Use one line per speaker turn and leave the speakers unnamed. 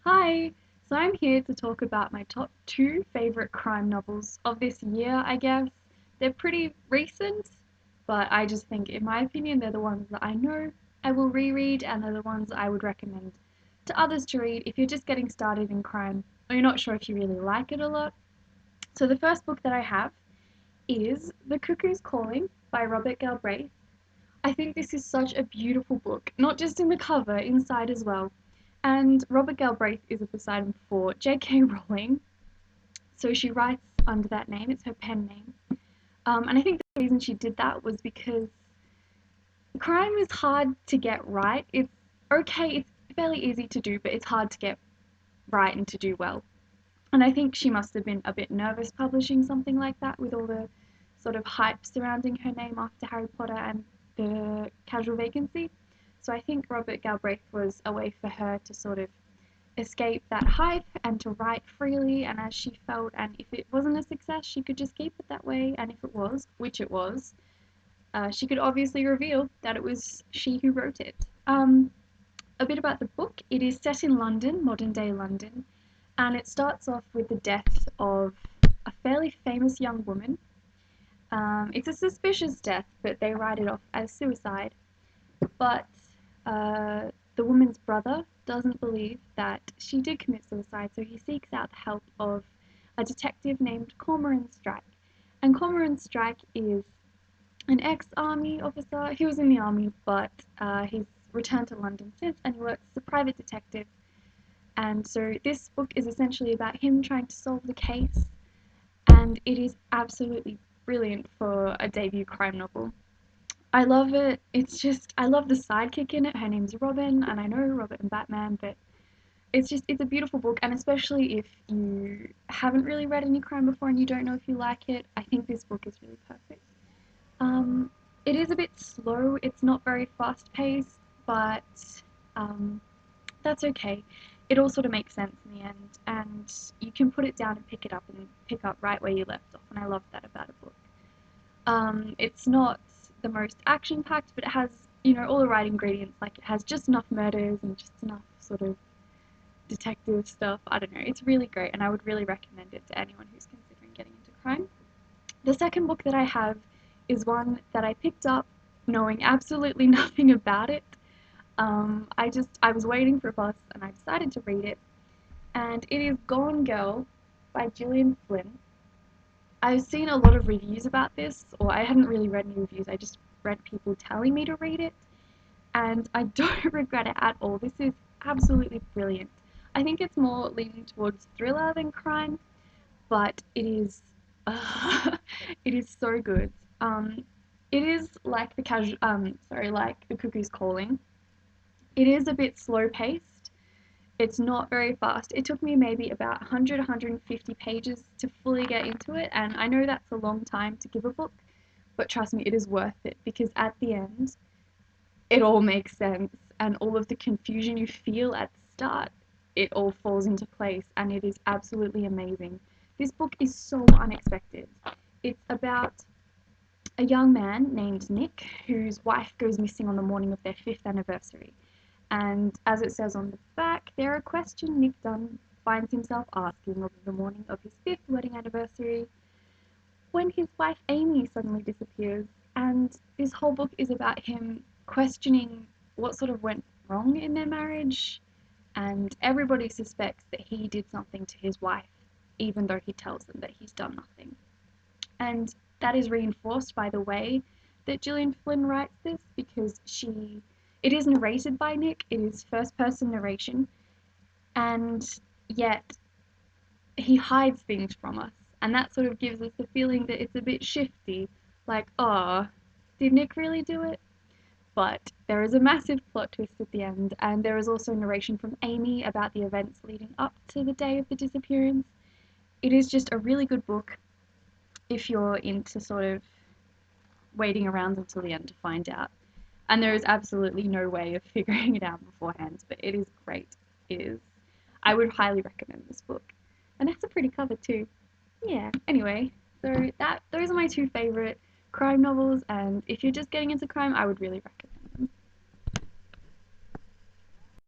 Hi! So I'm here to talk about my top two favorite crime novels of this year, I guess. They're pretty recent, but I just think, in my opinion, they're the ones that I know I will reread and they're the ones I would recommend to others to read if you're just getting started in crime or you're not sure if you really like it a lot. So the first book that I have is The Cuckoo's Calling by Robert Galbraith. I think this is such a beautiful book, not just in the cover, inside as well. And Robert Galbraith is a pseudonym for J.K. Rowling, so she writes under that name. It's her pen name. And I think the reason she did that was because crime is hard to get right. It's okay, it's fairly easy to do, but it's hard to get right and to do well. And I think she must have been a bit nervous publishing something like that with all the sort of hype surrounding her name after Harry Potter and the Casual Vacancy. So I think Robert Galbraith was a way for her to sort of escape that hype and to write freely and as she felt. And if it wasn't a success, she could just keep it that way. And if it was, which it was, she could obviously reveal that it was she who wrote it. A bit about the book: it is set in London, modern day London, and it starts off with the death of a fairly famous young woman. It's a suspicious death, but they write it off as suicide. But the woman's brother doesn't believe that she did commit suicide, so he seeks out the help of a detective named Cormoran Strike. And Cormoran Strike is an ex-army officer. He was in the army, but he's returned to London since, and he works as a private detective. And so this book is essentially about him trying to solve the case, and it is absolutely brilliant for a debut crime novel. I love it. It's just, I love the sidekick in it. Her name's Robin, and I know Robert and Batman, but it's a beautiful book, and especially if you haven't really read any crime before and you don't know if you like it, I think this book is really perfect. Um, it is a bit slow. It's not very fast paced, but um, that's okay. It all sort of makes sense in the end, and you can put it down and pick it up and pick up right where you left off, and I love that about a book. It's not the most action packed, but it has, all the right ingredients. Like, it has just enough murders and just enough sort of detective stuff. I don't know. It's really great, and I would really recommend it to anyone who's considering getting into crime. The second book that I have is one that I picked up knowing absolutely nothing about it. I was waiting for a bus and I decided to read it, and it is Gone Girl by Gillian Flynn. I've seen a lot of reviews about this, or I hadn't really read any reviews, I just read people telling me to read it, and I don't regret it at all. This is absolutely brilliant. I think it's more leaning towards thriller than crime, but it is, it is so good. It is like like the Cuckoo's Calling. It is a bit slow paced. It's not very fast. It took me maybe about 100, 150 pages to fully get into it, and I know that's a long time to give a book, but trust me, it is worth it because at the end, it all makes sense, and all of the confusion you feel at the start, it all falls into place, and it is absolutely amazing. This book is so unexpected. It's about a young man named Nick whose wife goes missing on the morning of their fifth anniversary. And as it says on the back, there a question Nick Dunn finds himself asking on the morning of his fifth wedding anniversary when his wife Amy suddenly disappears. And this whole book is about him questioning what sort of went wrong in their marriage. And everybody suspects that he did something to his wife, even though he tells them that he's done nothing. And that is reinforced by the way that Gillian Flynn writes this, because it is narrated by Nick, it is first person narration, and yet he hides things from us. And that sort of gives us the feeling that it's a bit shifty, like, oh, did Nick really do it? But there is a massive plot twist at the end, and there is also narration from Amy about the events leading up to the day of the disappearance. It is just a really good book if you're into sort of waiting around until the end to find out. And there is absolutely no way of figuring it out beforehand, but it is great. It is. I would highly recommend this book. And that's a pretty cover too. Yeah. Anyway, so those are my two favorite crime novels, and if you're just getting into crime, I would really recommend